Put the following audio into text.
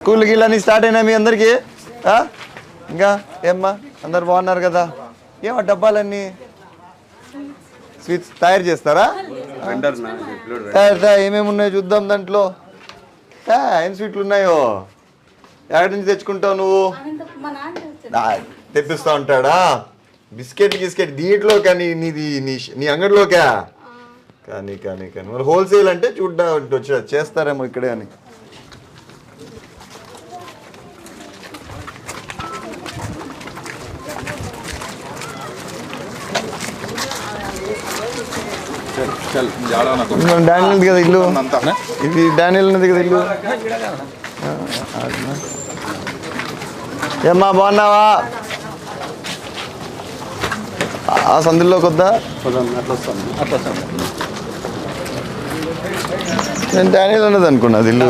School గిళ్ళని start అయినా మీ అందరికీ ఇంకా ఏమ్మా అందరు బాగున్నారు కదా? ఏమా డబ్బాలన్నీ స్వీట్స్ తయారు చేస్తారా? ఏమేమి ఉన్నాయో చూద్దాం. దాంట్లో ఏం స్వీట్లు ఉన్నాయో ఎక్కడి నుంచి తెచ్చుకుంటావు నువ్వు? తెప్పిస్తా ఉంటాడా? బిస్కెట్ గిస్కెట్ దీంట్లో కానీ నీది నీ అంగడిలోకా? కానీ కానీ కానీ మరి హోల్సేల్ అంటే చూడ్డా చేస్తారేమో ఇక్కడే అని. డానియల్ కదా ఇల్లు, ఇది డానియల్ ఉన్నది కదా ఇల్లు. ఏమ్మా బాగున్నావా? ఆ సందుల్లోకి వద్దా? నేను డానియల్ ఉన్నది అనుకున్నా అది ఇల్లు.